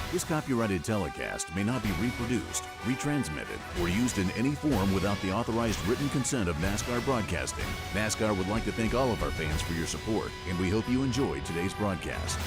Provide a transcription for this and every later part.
This copyrighted telecast may not be reproduced, retransmitted, or used in any form without the authorized written consent of NASCAR Broadcasting. NASCAR would like to thank all of our fans for your support, and we hope you enjoyed today's broadcast.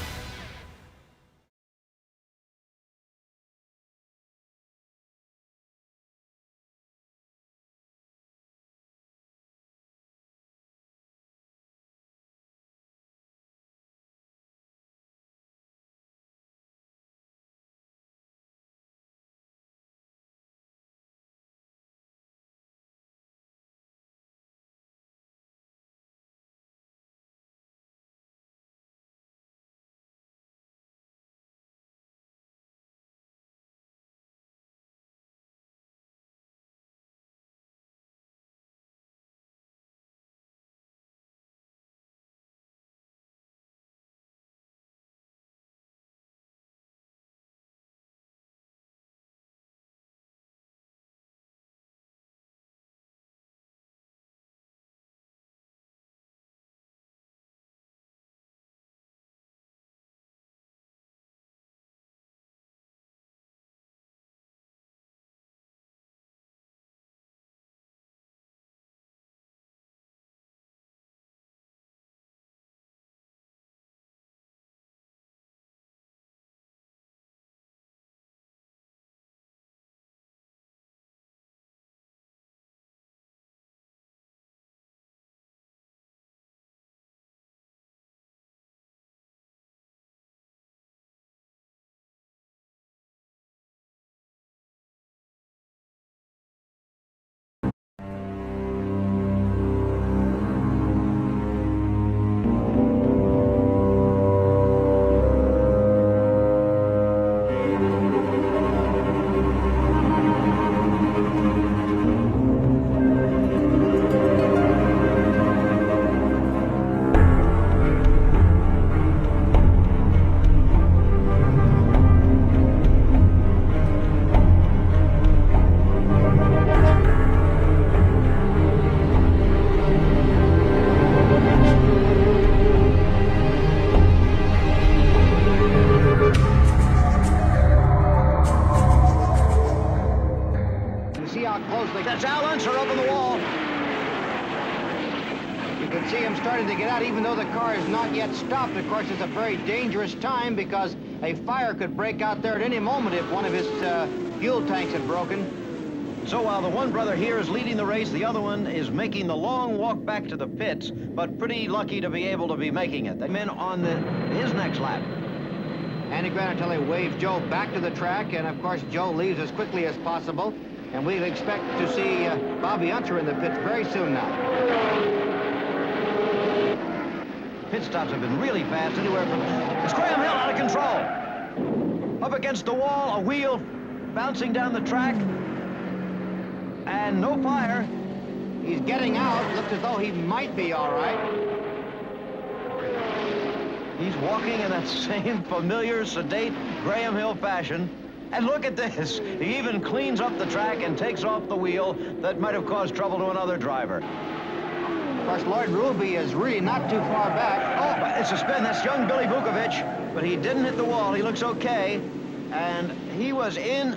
To get out, even though the car is not yet stopped. Of course, it's a very dangerous time because a fire could break out there at any moment if one of his fuel tanks had broken. So while the one brother here is leading the race, the other one is making the long walk back to the pits, but pretty lucky to be able to be making it. They've been on his next lap. Andy Granatelli waves Joe back to the track, and of course, Joe leaves as quickly as possible, and we expect to see Bobby Unser in the pits very soon now. Pit stops have been really fast, anywhere from... It's Graham Hill out of control. Up against the wall, a wheel bouncing down the track. And no fire. He's getting out. Looks as though he might be all right. He's walking in that same familiar, sedate Graham Hill fashion. And look at this. He even cleans up the track and takes off the wheel that might have caused trouble to another driver. Of course, Lloyd Ruby is really not too far back. Oh, it's a spin. That's young Billy Vukovich, but he didn't hit the wall. He looks okay, and he was in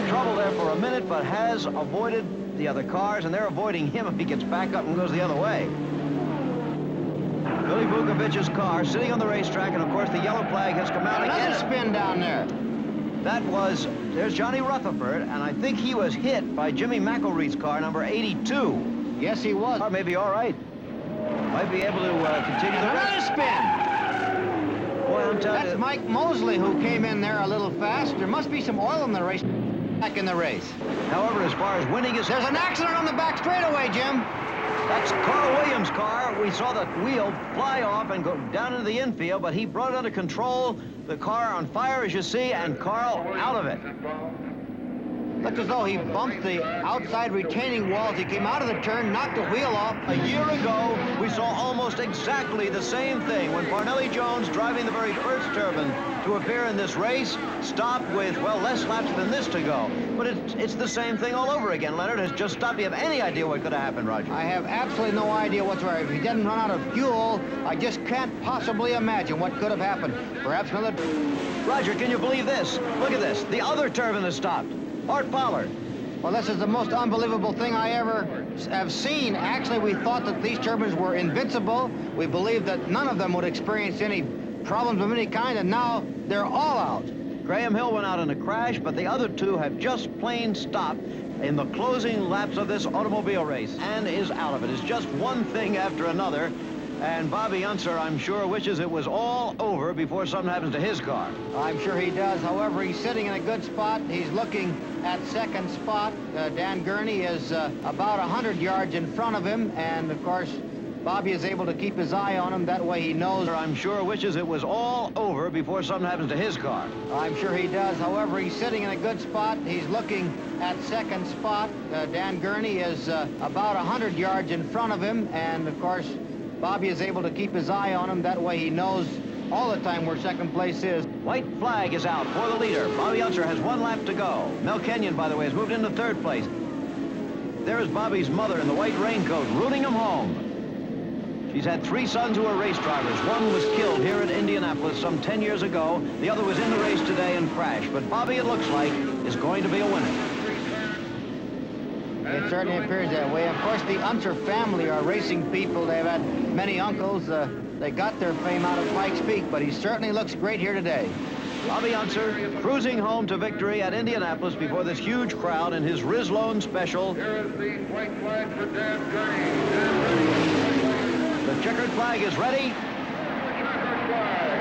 trouble there for a minute, but has avoided the other cars, and they're avoiding him if he gets back up and goes the other way. Billy Vukovich's car sitting on the racetrack, and of course the yellow flag has come out again. Another spin down there. There's Johnny Rutherford, and I think he was hit by Jimmy McElreath's car, number 82. Yes, he was. Car may be all right. Might be able to continue the another spin. Boy, I'm telling you. That's Mike Mosley who came in there a little fast. There must be some oil in the race. Back in the race. However, as far as winning is... There's an accident on the back straightaway, Jim. That's Carl Williams' car. We saw the wheel fly off and go down into the infield, but he brought it under control. The car on fire, as you see, and Carl out of it. Looked as though he bumped the outside retaining wall as he came out of the turn, knocked the wheel off. A year ago, we saw almost exactly the same thing when Parnelli Jones, driving the very first turbine to appear in this race, stopped with, well, less laps than this to go. But it's the same thing all over again. Leonard has just stopped. Do you have any idea what could have happened, Roger? I have absolutely no idea whatsoever. If he didn't run out of fuel, I just can't possibly imagine what could have happened. Perhaps another... Roger, can you believe this? Look at this. The other turbine has stopped. Art Pollard. Well, this is the most unbelievable thing I ever have seen. Actually, we thought that these turbines were invincible. We believed that none of them would experience any problems of any kind, and now they're all out. Graham Hill went out in a crash, but the other two have just plain stopped in the closing laps of this automobile race and is out of it. It's just one thing after another. And Bobby Unser, I'm sure, wishes it was all over before something happens to his car. I'm sure he does. However, he's sitting in a good spot. He's looking at second spot. Dan Gurney is about 100 yards in front of him. And, of course, Bobby is able to keep his eye on him. That way he knows. I'm sure wishes it was all over before something happens to his car. I'm sure he does. However, he's sitting in a good spot. He's looking at second spot. Dan Gurney is about 100 yards in front of him. And, of course, Bobby is able to keep his eye on him. That way he knows all the time where second place is. White flag is out for the leader. Bobby Unser has one lap to go. Mel Kenyon, by the way, has moved into third place. There is Bobby's mother in the white raincoat, rooting him home. She's had three sons who are race drivers. One was killed here at Indianapolis some 10 years ago. The other was in the race today and crashed. But Bobby, it looks like, is going to be a winner. It certainly appears that way. Of course, the Unser family are racing people. They've had many uncles. They got their fame out of Pikes Peak, but he certainly looks great here today. Bobby Unser cruising home to victory at Indianapolis before this huge crowd in his Rizlone special. Here is the white flag for Dan Gurney. The checkered flag is ready. Checkered flag.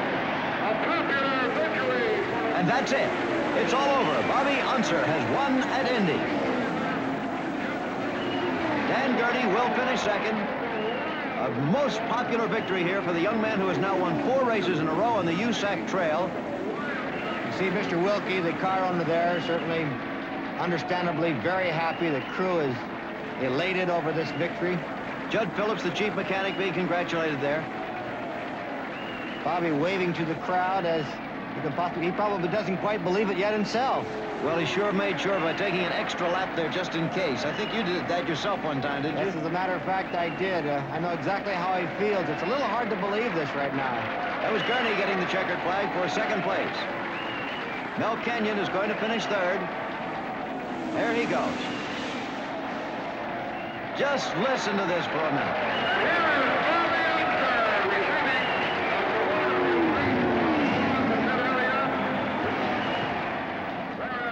A popular victory. And that's it. It's all over. Bobby Unser has won at Indy. Dan Gurney will finish second. A most popular victory here for the young man who has now won 4 races in a row on the USAC trail. You see Mr. Wilkie, the car owner there, certainly understandably very happy. The crew is elated over this victory. Judd Phillips, the chief mechanic, being congratulated there. Bobby waving to the crowd as he probably doesn't quite believe it yet himself. Well, he sure made sure by taking an extra lap there just in case. I think you did that yourself one time, didn't you? Yes, as a matter of fact, I did. I know exactly how he feels. It's a little hard to believe this right now. That was Gurney getting the checkered flag for second place. Mel Kenyon is going to finish third. There he goes. Just listen to this for a minute.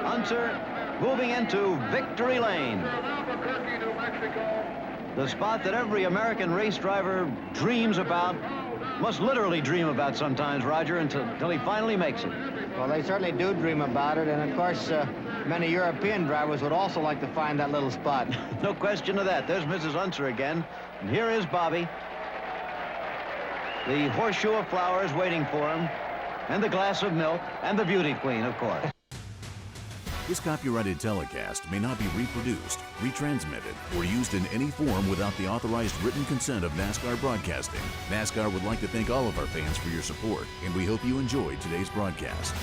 Unser moving into victory lane. The spot that every American race driver dreams about, must literally dream about sometimes, Roger, until he finally makes it. Well, they certainly do dream about it, and of course, many European drivers would also like to find that little spot. No question of that. There's Mrs. Unser again, and here is Bobby. The horseshoe of flowers waiting for him, and the glass of milk, and the beauty queen, of course. This copyrighted telecast may not be reproduced, retransmitted, or used in any form without the authorized written consent of NASCAR Broadcasting. NASCAR would like to thank all of our fans for your support, and we hope you enjoyed today's broadcast.